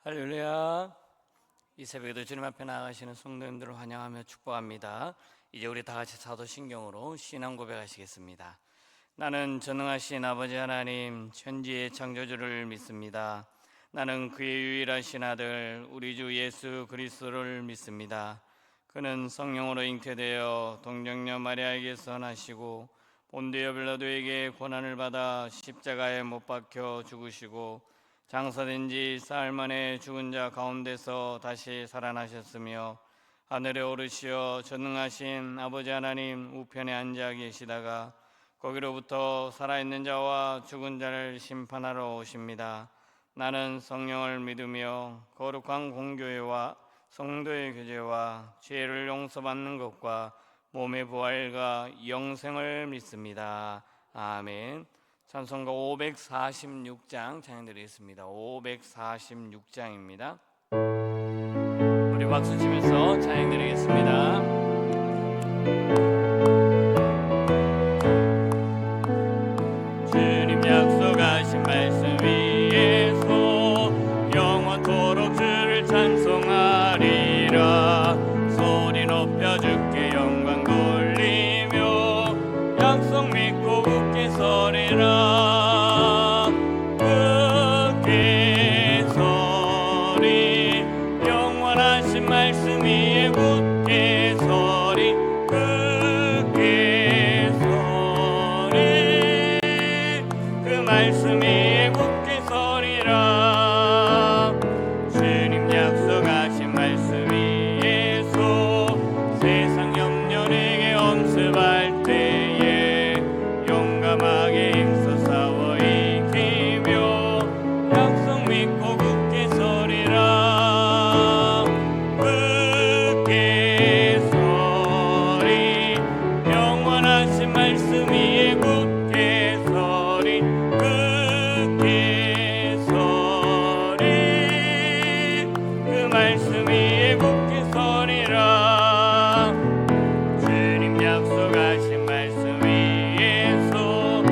할렐루야. 이 새벽에도 주님 앞에 나아가시는 성도님들을 환영하며 축복합니다. 이제 우리 다 같이 사도신경으로 신앙 고백하시겠습니다. 나는 전능하신 아버지 하나님 천지의 창조주를 믿습니다. 나는 그의 유일하신 아들 우리 주 예수 그리스도를 믿습니다. 그는 성령으로 잉태되어 동정녀 마리아에게서 나시고 본디오 빌라도에게 고난을 받아 십자가에 못 박혀 죽으시고 장사된 지 사흘 만에 죽은 자 가운데서 다시 살아나셨으며 하늘에 오르시어 전능하신 아버지 하나님 우편에 앉아 계시다가 거기로부터 살아있는 자와 죽은 자를 심판하러 오십니다. 나는 성령을 믿으며 거룩한 공교회와 성도의 교제와 죄를 용서받는 것과 몸의 부활과 영생을 믿습니다. 아멘. 찬송가 546장 찬양드리겠습니다. 546장입니다. 우리 박수 치면서 찬양드리겠습니다. 주님 약속하신 말씀 위에서 영원토록 주를 찬송하리라. 소리 높여 주께 영광 돌리며 약속 믿고 굳게 서리라. 굳게 서리 영원하신 말씀 위에 굳게 서리. 굳게 서리 그 말씀 위에 굳게 서리라. 주님 약속하신 말씀 위에서 세상 염려 내게 엄습할 때에 용감하게 힘써 싸워 이기며 약속 믿고 굳게 서리라. 굳게 서리 영원하신 말씀 위에 굳게 서리. 굳게 서리 그 말씀 위에 굳게 서리라. 주님 약속하신 말씀 위에서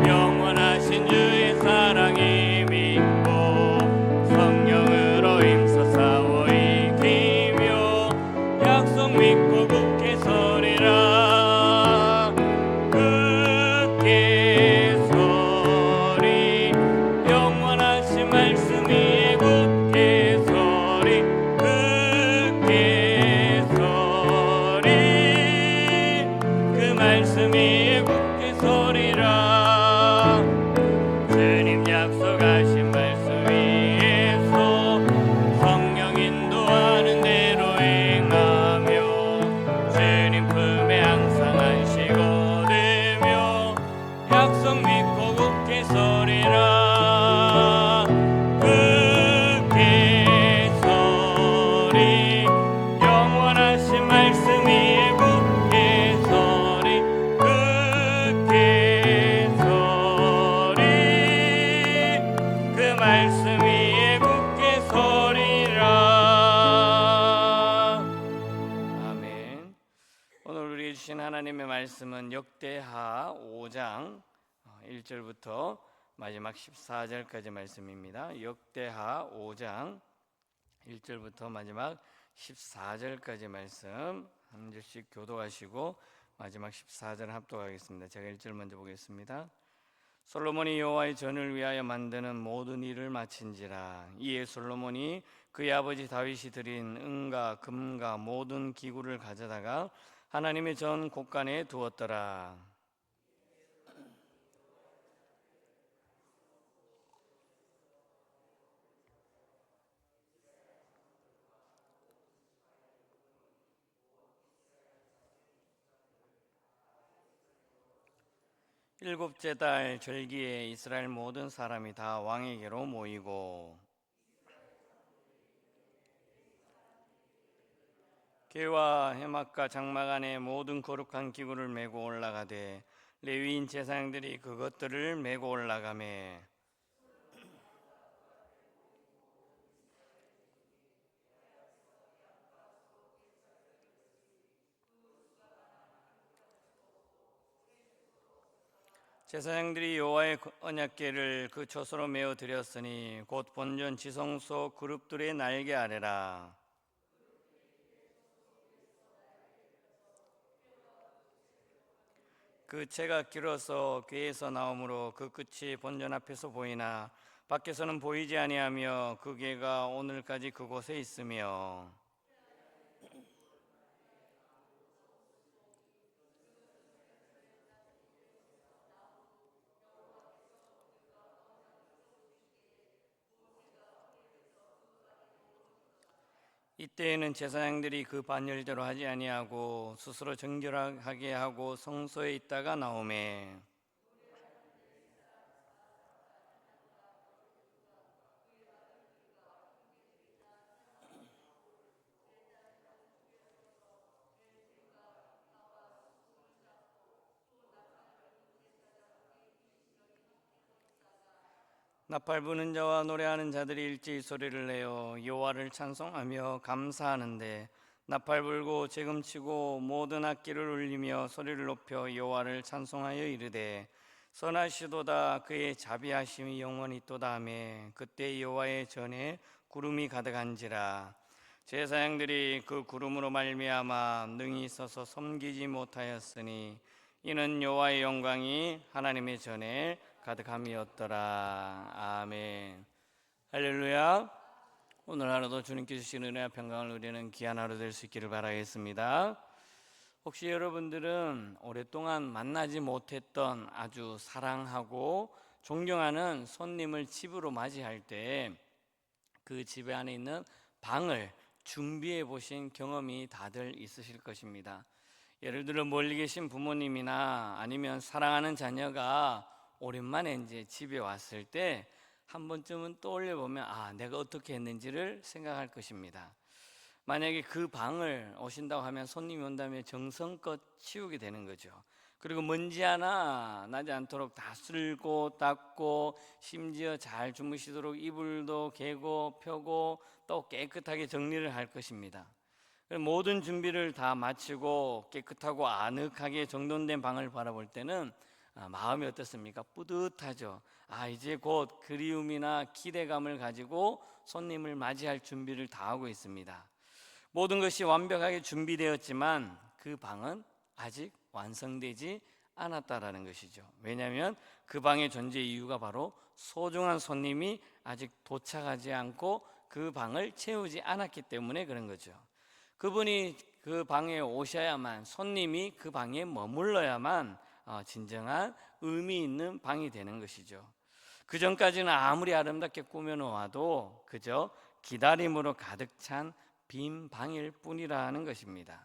영원하신 주의 사랑이 믿고 성령으로 힘써 싸워 이기며 약속 믿고 굳게 서리라. 굳게 서리 영원하신 말씀 위에 굳게 서리. 굳게 서리 그 말씀 위에 굳게 서리라. 주님 약속하신 말씀 위에서 성령 인도하는 대로 행하며 주님 품에 항상 안식 얻으며 약속 믿고 굳게 서리라. 굳게 서리 영원하신 말씀 위에 굳게 서리. 굳게 서리 그 말씀 위에 굳게 서리라. 아멘. 오늘 우리에게 주신 하나님의 말씀은 역대하 5장 1절부터 마지막 14절까지 말씀입니다. 역대하 5장 1절부터 마지막 14절까지 말씀 한 절씩 교독하시고 마지막 14절 합독하겠습니다. 제가 1절 먼저 보겠습니다. 솔로몬이 여호와의 전을 위하여 만드는 모든 일을 마친지라. 이에 솔로몬이 그의 아버지 다윗이 드린 은과 금과 모든 기구를 가져다가 하나님의 전 곳간에 두었더라. 일곱째 달 절기에 이스라엘 모든 사람이 다 왕에게로 모이고 개와 해막과 장막 안에 모든 거룩한 기구를 메고 올라가되 레위인 제사장들이 그것들을 메고 올라가매 제사장들이 여호와의 언약궤를 그 초소로 메어 드렸으니 곧 본전 지성소 그룹들의 날개 아래라. 그 채가 길어서 궤에서 나오므로 그 끝이 본전 앞에서 보이나 밖에서는 보이지 아니하며 그 궤가 오늘까지 그곳에 있으며 이때에는 제사장들이 그 반열대로 하지 아니하고 스스로 정결하게 하고 성소에 있다가 나오매 나팔 부는 자와 노래하는 자들이 일제히 소리를 내어 여호와를 찬송하며 감사하는데 나팔 불고 재금치고 모든 악기를 울리며 소리를 높여 여호와를 찬송하여 이르되 선하시도다 그의 자비하심이 영원히 있도다 하매 그때 여호와의 전에 구름이 가득한지라. 제사장들이 그 구름으로 말미암아 능히 서서 섬기지 못하였으니 이는 여호와의 영광이 하나님의 전에 가득함이었더라. 아멘. 할렐루야. 오늘 하루도 주님께 주신 은혜와 평강을 누리는 귀한 하루 될 수 있기를 바라겠습니다. 혹시 여러분들은 오랫동안 만나지 못했던 아주 사랑하고 존경하는 손님을 집으로 맞이할 때 그 집에 안에 있는 방을 준비해 보신 경험이 다들 있으실 것입니다. 예를 들어 멀리 계신 부모님이나 아니면 사랑하는 자녀가 오랜만에 이제 집에 왔을 때 한 번쯤은 떠올려 보면 내가 어떻게 했는지를 생각할 것입니다. 만약에 그 방을 오신다고 하면 손님이 온다면 정성껏 치우게 되는 거죠. 그리고 먼지 하나 나지 않도록 다 쓸고 닦고 심지어 잘 주무시도록 이불도 개고 펴고 또 깨끗하게 정리를 할 것입니다. 모든 준비를 다 마치고 깨끗하고 아늑하게 정돈된 방을 바라볼 때는 마음이 어떻습니까? 뿌듯하죠. 이제 곧 그리움이나 기대감을 가지고 손님을 맞이할 준비를 다 하고 있습니다. 모든 것이 완벽하게 준비되었지만 그 방은 아직 완성되지 않았다라는 것이죠. 왜냐하면 그 방의 존재 이유가 바로 소중한 손님이 아직 도착하지 않고 그 방을 채우지 않았기 때문에 그런 거죠. 그분이 그 방에 오셔야만, 손님이 그 방에 머물러야만 진정한 의미 있는 방이 되는 것이죠. 그 전까지는 아무리 아름답게 꾸며놓아도 그저 기다림으로 가득 찬 빈 방일 뿐이라는 것입니다.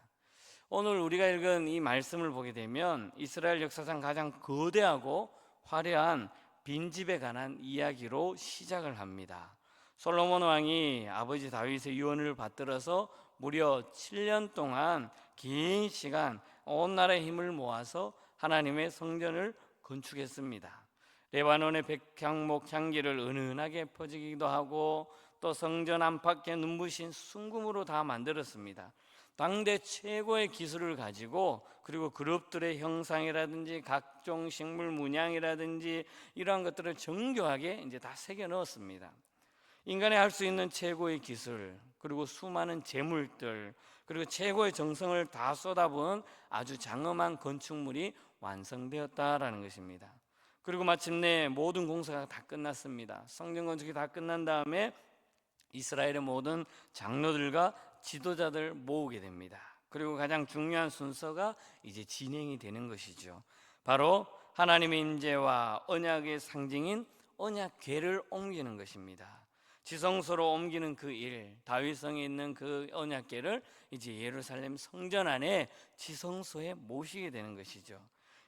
오늘 우리가 읽은 이 말씀을 보게 되면 이스라엘 역사상 가장 거대하고 화려한 빈집에 관한 이야기로 시작을 합니다. 솔로몬 왕이 아버지 다윗의 유언을 받들어서 무려 7년 동안 긴 시간 온 나라의 힘을 모아서 하나님의 성전을 건축했습니다. 레바논의 백향목 향기를 은은하게 퍼지기도 하고 또 성전 안팎에 눈부신 순금으로 다 만들었습니다. 당대 최고의 기술을 가지고 그리고 그룹들의 형상이라든지 각종 식물 문양이라든지 이러한 것들을 정교하게 이제 다 새겨 넣었습니다. 인간이 할 수 있는 최고의 기술, 그리고 수많은 재물들, 그리고 최고의 정성을 다 쏟아부은 아주 장엄한 건축물이 완성되었다라는 것입니다. 그리고 마침내 모든 공사가 다 끝났습니다. 성전 건축이 다 끝난 다음에 이스라엘의 모든 장로들과 지도자들 모으게 됩니다. 그리고 가장 중요한 순서가 이제 진행이 되는 것이죠. 바로 하나님의 임재와 언약의 상징인 언약궤를 옮기는 것입니다. 지성소로 옮기는 그 일, 다윗성에 있는 그 언약궤를 이제 예루살렘 성전 안에 지성소에 모시게 되는 것이죠.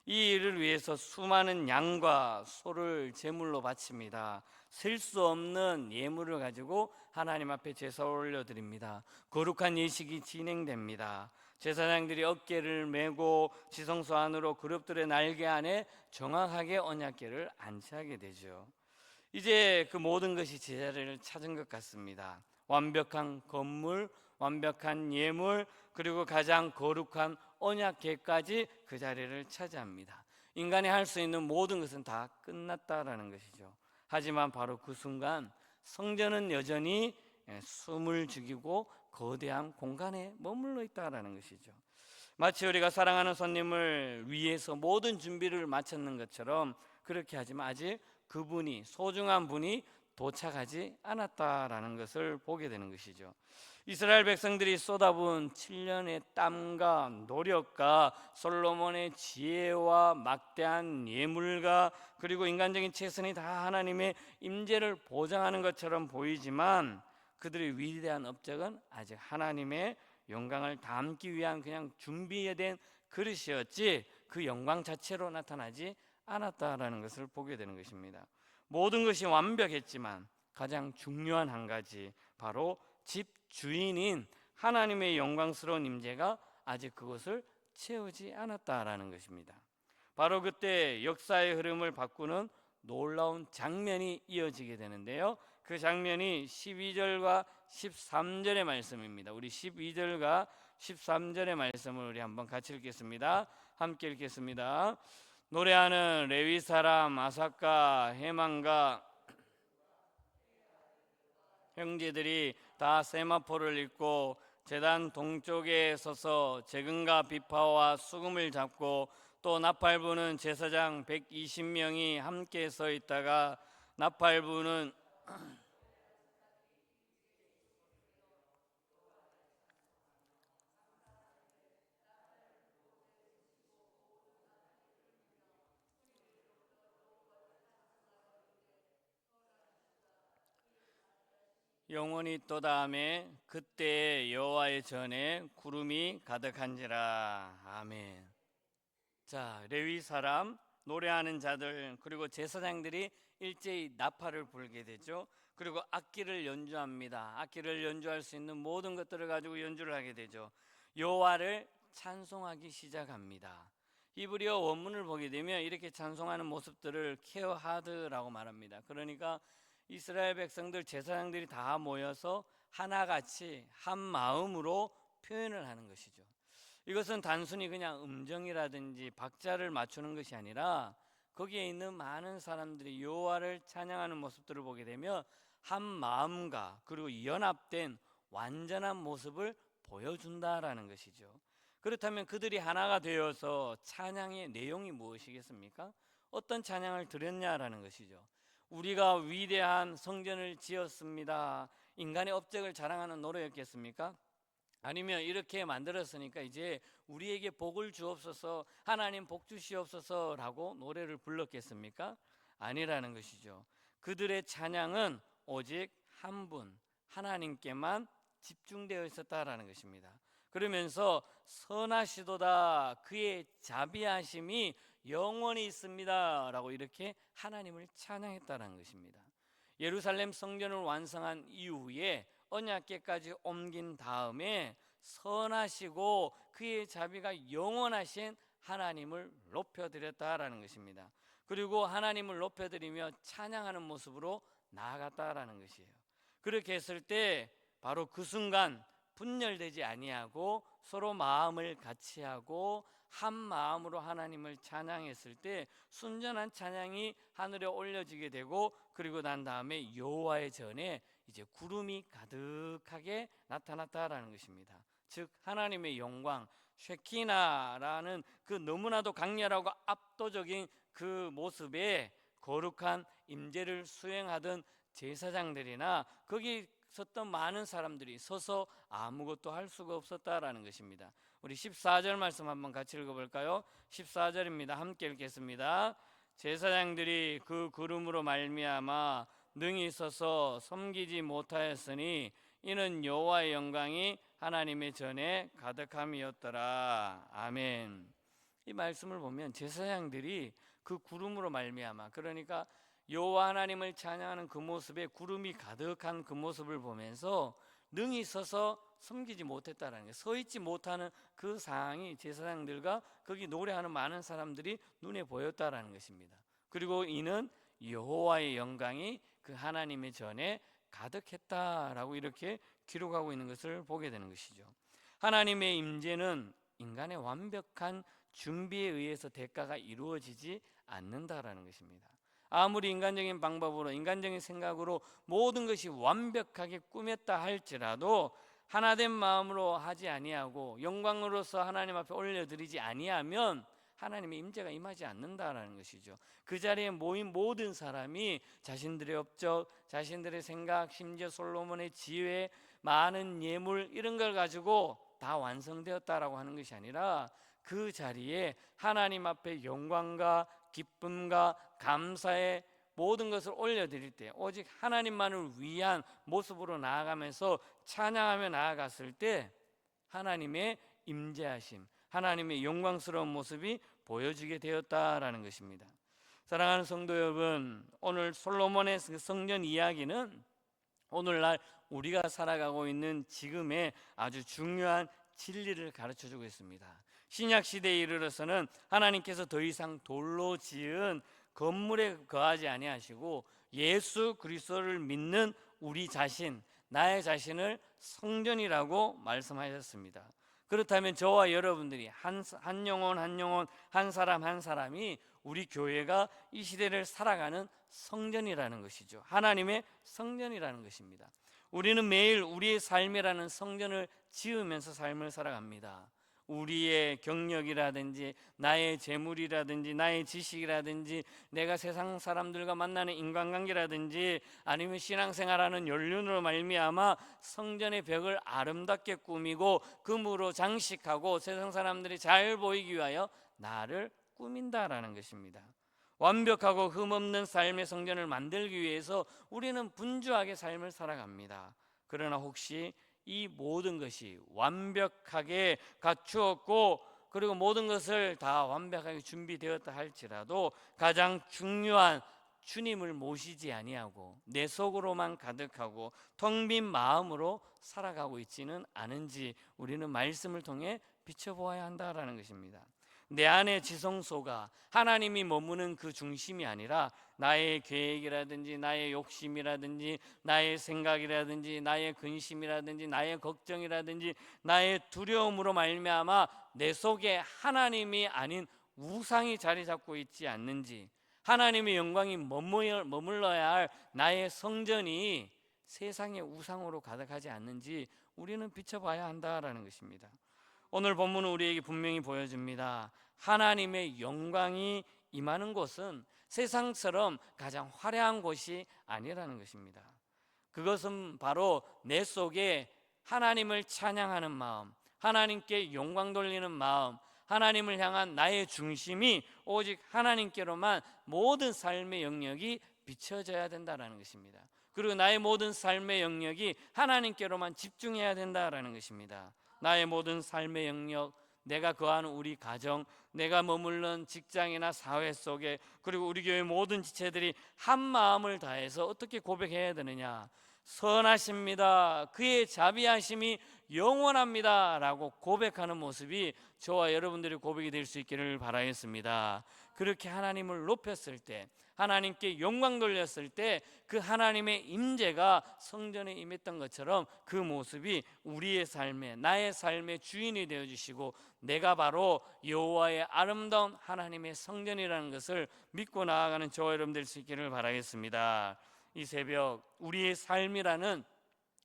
이 일을 위해서 수많은 양과 소를 제물로 바칩니다. 셀 수 없는 예물을 가지고 하나님 앞에 제사 올려드립니다. 거룩한 예식이 진행됩니다. 제사장들이 어깨를 메고 지성소 안으로 그룹들의 날개 안에 정확하게 언약궤를 안치하게 되죠. 이제 그 모든 것이 제자리를 찾은 것 같습니다. 완벽한 건물, 완벽한 예물, 그리고 가장 거룩한 언약궤까지 그 자리를 차지합니다. 인간이 할 수 있는 모든 것은 다 끝났다라는 것이죠. 하지만 바로 그 순간 성전은 여전히 숨을 죽이고 거대한 공간에 머물러 있다라는 것이죠. 마치 우리가 사랑하는 손님을 위해서 모든 준비를 마쳤는 것처럼 그렇게 하지만 아직 그분이, 소중한 분이 도착하지 않았다라는 것을 보게 되는 것이죠. 이스라엘 백성들이 쏟아부은 7년의 땀과 노력과 솔로몬의 지혜와 막대한 예물과 그리고 인간적인 최선이 다 하나님의 임재를 보장하는 것처럼 보이지만 그들의 위대한 업적은 아직 하나님의 영광을 담기 위한 그냥 준비된 그릇이었지 그 영광 자체로 나타나지 않았다라는 것을 보게 되는 것입니다. 모든 것이 완벽했지만 가장 중요한 한 가지, 바로 집 주인인 하나님의 영광스러운 임재가 아직 그것을 채우지 않았다라는 것입니다. 바로 그때 역사의 흐름을 바꾸는 놀라운 장면이 이어지게 되는데요, 그 장면이 12절과 13절의 말씀입니다. 우리 12절과 13절의 말씀을 우리 한번 같이 읽겠습니다. 함께 읽겠습니다. 노래하는 레위 사람 아삭과 헤만과 형제들이 다 세마포를 입고 제단 동쪽에 서서 재근과 비파와 수금을 잡고 또 나팔 부는 제사장 120명이 함께 서 있다가 나팔 부는 영원히 또 다음에 그때 여호와의 전에 구름이 가득한지라. 아멘. 자, 레위 사람, 노래하는 자들, 그리고 제사장들이 일제히 나팔을 불게 되죠. 그리고 악기를 연주합니다. 악기를 연주할 수 있는 모든 것들을 가지고 연주를 하게 되죠. 여호와를 찬송하기 시작합니다. 히브리어 원문을 보게 되면 이렇게 찬송하는 모습들을 케어하드라고 말합니다. 그러니까 이스라엘 백성들, 제사장들이 다 모여서 하나같이 한 마음으로 표현을 하는 것이죠. 이것은 단순히 그냥 음정이라든지 박자를 맞추는 것이 아니라 거기에 있는 많은 사람들이 여호와를 찬양하는 모습들을 보게 되면 한 마음과 그리고 연합된 완전한 모습을 보여준다라는 것이죠. 그렇다면 그들이 하나가 되어서 찬양의 내용이 무엇이겠습니까? 어떤 찬양을 드렸냐라는 것이죠. 우리가 위대한 성전을 지었습니다, 인간의 업적을 자랑하는 노래였겠습니까? 아니면 이렇게 만들었으니까 이제 우리에게 복을 주옵소서, 하나님 복 주시옵소서라고 노래를 불렀겠습니까? 아니라는 것이죠. 그들의 찬양은 오직 한 분, 하나님께만 집중되어 있었다라는 것입니다. 그러면서 선하시도다, 그의 자비하심이 영원히 있습니다 라고 이렇게 하나님을 찬양했다는 것입니다. 예루살렘 성전을 완성한 이후에 언약궤까지 옮긴 다음에 선하시고 그의 자비가 영원하신 하나님을 높여드렸다라는 것입니다. 그리고 하나님을 높여드리며 찬양하는 모습으로 나아갔다라는 것이에요. 그렇게 했을 때 바로 그 순간 분열되지 아니하고 서로 마음을 같이 하고 한 마음으로 하나님을 찬양했을 때 순전한 찬양이 하늘에 올려지게 되고, 그리고 난 다음에 여호와의 전에 이제 구름이 가득하게 나타났다라는 것입니다. 즉 하나님의 영광, 쉐키나라는 그 너무나도 강렬하고 압도적인 그 모습에 거룩한 임재를 수행하던 제사장들이나 거기 섰던 많은 사람들이 서서 아무것도 할 수가 없었다라는 것입니다. 우리 14절 말씀 한번 같이 읽어볼까요? 14절입니다. 함께 읽겠습니다. 제사장들이 그 구름으로 말미암아 능히 서서 섬기지 못하였으니 이는 여호와의 영광이 하나님의 전에 가득함이었더라. 아멘. 이 말씀을 보면 제사장들이 그 구름으로 말미암아, 그러니까 여호와 하나님을 찬양하는 그 모습에 구름이 가득한 그 모습을 보면서 능히 서서 섬기지 못했다라는 거예요. 서 있지 못하는 그 상황이 제사장들과 거기 노래하는 많은 사람들이 눈에 보였다라는 것입니다. 그리고 이는 여호와의 영광이 그 하나님의 전에 가득했다라고 이렇게 기록하고 있는 것을 보게 되는 것이죠. 하나님의 임재는 인간의 완벽한 준비에 의해서 대가가 이루어지지 않는다라는 것입니다. 아무리 인간적인 방법으로 인간적인 생각으로 모든 것이 완벽하게 꾸몄다 할지라도 하나된 마음으로 하지 아니하고 영광으로서 하나님 앞에 올려드리지 아니하면 하나님의 임재가 임하지 않는다라는 것이죠. 그 자리에 모인 모든 사람이 자신들의 업적, 자신들의 생각, 심지어 솔로몬의 지혜, 많은 예물 이런 걸 가지고 다 완성되었다라고 하는 것이 아니라 그 자리에 하나님 앞에 영광과 기쁨과 감사의 모든 것을 올려드릴 때 오직 하나님만을 위한 모습으로 나아가면서 찬양하며 나아갔을 때 하나님의 임재하심, 하나님의 영광스러운 모습이 보여지게 되었다라는 것입니다. 사랑하는 성도 여러분, 오늘 솔로몬의 성전 이야기는 오늘날 우리가 살아가고 있는 지금의 아주 중요한 진리를 가르쳐주고 있습니다. 신약 시대에 이르러서는 하나님께서 더 이상 돌로 지은 건물에 거하지 아니하시고 예수 그리스도를 믿는 우리 자신, 나의 자신을 성전이라고 말씀하셨습니다. 그렇다면 저와 여러분들이 한 영혼 한 사람 한 사람이 우리 교회가 이 시대를 살아가는 성전이라는 것이죠. 하나님의 성전이라는 것입니다. 우리는 매일 우리의 삶이라는 성전을 지으면서 삶을 살아갑니다. 우리의 경력이라든지 나의 재물이라든지 나의 지식이라든지 내가 세상 사람들과 만나는 인간관계라든지 아니면 신앙생활하는 연륜으로 말미암아 성전의 벽을 아름답게 꾸미고 금으로 장식하고 세상 사람들이 잘 보이기 위하여 나를 꾸민다라는 것입니다. 완벽하고 흠없는 삶의 성전을 만들기 위해서 우리는 분주하게 삶을 살아갑니다. 그러나 혹시 이 모든 것이 완벽하게 갖추었고 그리고 모든 것을 다 완벽하게 준비되었다 할지라도 가장 중요한 주님을 모시지 아니하고 내 속으로만 가득하고 텅 빈 마음으로 살아가고 있지는 않은지 우리는 말씀을 통해 비춰보아야 한다라는 것입니다. 내 안의 지성소가 하나님이 머무는 그 중심이 아니라 나의 계획이라든지 나의 욕심이라든지 나의 생각이라든지 나의 근심이라든지 나의 걱정이라든지 나의 두려움으로 말미암아 내 속에 하나님이 아닌 우상이 자리 잡고 있지 않는지, 하나님의 영광이 머물러야 할 나의 성전이 세상의 우상으로 가득하지 않는지 우리는 비춰봐야 한다라는 것입니다. 오늘 본문은 우리에게 분명히 보여줍니다. 하나님의 영광이 임하는 곳은 세상처럼 가장 화려한 곳이 아니라는 것입니다. 그것은 바로 내 속에 하나님을 찬양하는 마음, 하나님께 영광 돌리는 마음, 하나님을 향한 나의 중심이 오직 하나님께로만 모든 삶의 영역이 비춰져야 된다는 것입니다. 그리고 나의 모든 삶의 영역이 하나님께로만 집중해야 된다는 것입니다. 나의 모든 삶의 영역, 내가 거하는 우리 가정, 내가 머물는 직장이나 사회 속에 그리고 우리 교회 모든 지체들이 한 마음을 다해서 어떻게 고백해야 되느냐? 선하십니다. 그의 자비하심이 영원합니다 라고 고백하는 모습이 저와 여러분들의 고백이 될 수 있기를 바라겠습니다. 그렇게 하나님을 높였을 때, 하나님께 영광 돌렸을 때 그 하나님의 임재가 성전에 임했던 것처럼 그 모습이 우리의 삶에, 나의 삶의 주인이 되어주시고 내가 바로 여호와의 아름다운 하나님의 성전이라는 것을 믿고 나아가는 저와 여러분 될 수 있기를 바라겠습니다. 이 새벽 우리의 삶이라는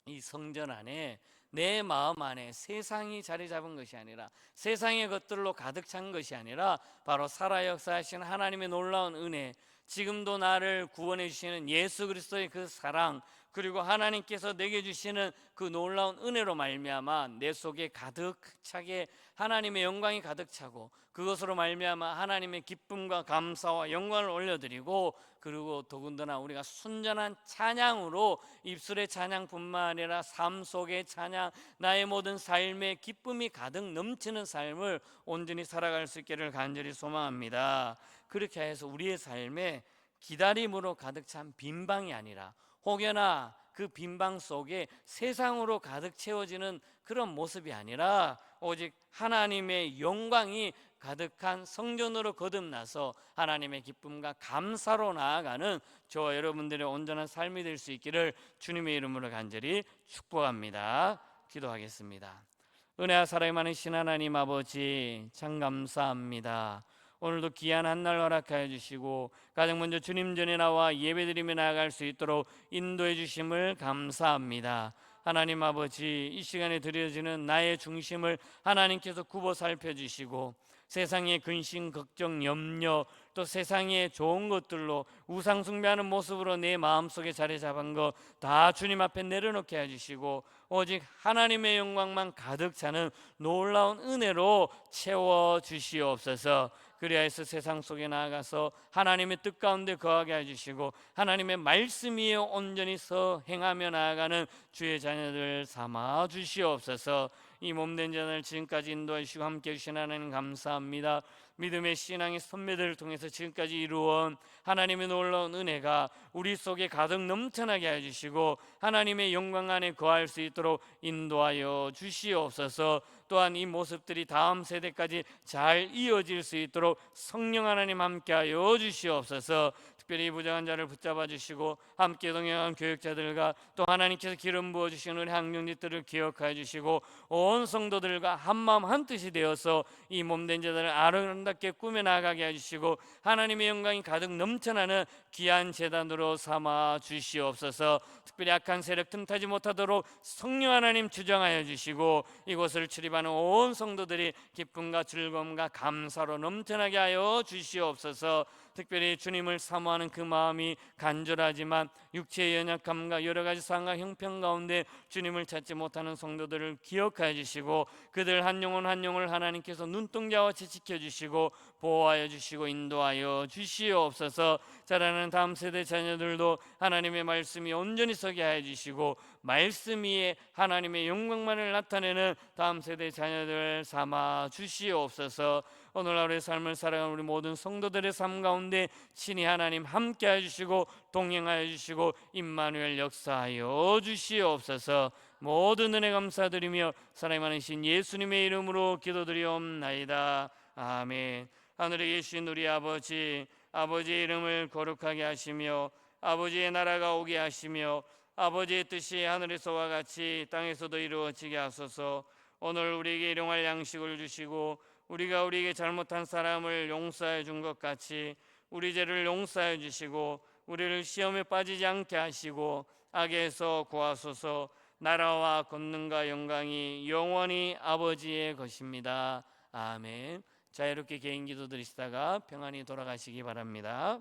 이 성전 안에 내 마음 안에 세상이 자리 잡은 것이 아니라 세상의 것들로 가득 찬 것이 아니라 바로 살아 역사하시는 하나님의 놀라운 은혜, 지금도 나를 구원해 주시는 예수 그리스도의 그 사랑, 그리고 하나님께서 내게 주시는 그 놀라운 은혜로 말미암아 내 속에 가득 차게 하나님의 영광이 가득 차고 그것으로 말미암아 하나님의 기쁨과 감사와 영광을 올려드리고 그리고 더군다나 우리가 순전한 찬양으로 입술의 찬양뿐만 아니라 삶 속의 찬양, 나의 모든 삶의 기쁨이 가득 넘치는 삶을 온전히 살아갈 수 있기를 간절히 소망합니다. 그렇게 해서 우리의 삶에 기다림으로 가득 찬 빈방이 아니라 혹여나 그 빈방 속에 세상으로 가득 채워지는 그런 모습이 아니라 오직 하나님의 영광이 가득한 성전으로 거듭나서 하나님의 기쁨과 감사로 나아가는 저와 여러분들의 온전한 삶이 될 수 있기를 주님의 이름으로 간절히 축복합니다. 기도하겠습니다. 은혜와 사랑이 많으신 하나님 아버지, 참 감사합니다. 오늘도 귀한 한날 허락하여 주시고 가장 먼저 주님 전에 나와 예배드리며 나아갈 수 있도록 인도해 주심을 감사합니다. 하나님 아버지, 이 시간에 드려지는 나의 중심을 하나님께서 굽어 살펴주시고 세상의 근심, 걱정, 염려, 또 세상의 좋은 것들로 우상 숭배하는 모습으로 내 마음속에 자리 잡은 것 다 주님 앞에 내려놓게 해주시고 오직 하나님의 영광만 가득 차는 놀라운 은혜로 채워주시옵소서. 그리하여서 세상 속에 나아가서 하나님의 뜻 가운데 거하게 해주시고 하나님의 말씀 위에 온전히 서 행하며 나아가는 주의 자녀들 삼아 주시옵소서. 이 몸된 자를 지금까지 인도해 주시고 함께 해주신 하나님 감사합니다. 믿음의 신앙의 선배들을 통해서 지금까지 이루어온 하나님의 놀라운 은혜가 우리 속에 가득 넘쳐나게 해주시고 하나님의 영광 안에 거할 수 있도록 인도하여 주시옵소서. 또한 이 모습들이 다음 세대까지 잘 이어질 수 있도록 성령 하나님 함께하여 주시옵소서. 특별히 부정한 자를 붙잡아 주시고 함께 동행한 교육자들과 또 하나님께서 기름 부어 주신 우리 학령님들을 기억하여 주시고 온 성도들과 한마음 한뜻이 되어서 이 몸된 자들을 아름답게 꾸며 나가게 해주시고 하나님의 영광이 가득 넘쳐나는 귀한 제단으로 삼아 주시옵소서. 특별히 악한 세력 틈타지 못하도록 성령 하나님 주장하여 주시고 이곳을 출입하는 온 성도들이 기쁨과 즐거움과 감사로 넘쳐나게 하여 주시옵소서. 특별히 주님을 사모하는 그 마음이 간절하지만 육체의 연약함과 여러 가지 상황과 형편 가운데 주님을 찾지 못하는 성도들을 기억하여 주시고 그들 한 영혼 한 영혼을 하나님께서 눈동자같이 지켜주시고 보호하여 주시고 인도하여 주시옵소서. 자라는 다음 세대 자녀들도 하나님의 말씀이 온전히 서게 하여 주시고 말씀 위에 하나님의 영광만을 나타내는 다음 세대 자녀들 삼아 주시옵소서. 오늘 하루의 삶을 살아가는 우리 모든 성도들의 삶 가운데 친히 하나님 함께하여 주시고 동행하여 주시고 임마누엘 역사하여 주시옵소서. 모든 은혜 감사드리며 사랑이 많으신 예수님의 이름으로 기도드리옵나이다. 아멘. 하늘에 계신 우리 아버지, 아버지의 이름을 거룩하게 하시며 아버지의 나라가 오게 하시며 아버지의 뜻이 하늘에서와 같이 땅에서도 이루어지게 하소서. 오늘 우리에게 일용할 양식을 주시고 우리가 우리에게 잘못한 사람을 용서해 준 것 같이 우리 죄를 용서해 주시고 우리를 시험에 빠지지 않게 하시고 악에서 구하소서. 나라와 권능과 영광이 영원히 아버지의 것입니다. 아멘. 자유롭게 개인 기도 드리시다가 평안히 돌아가시기 바랍니다.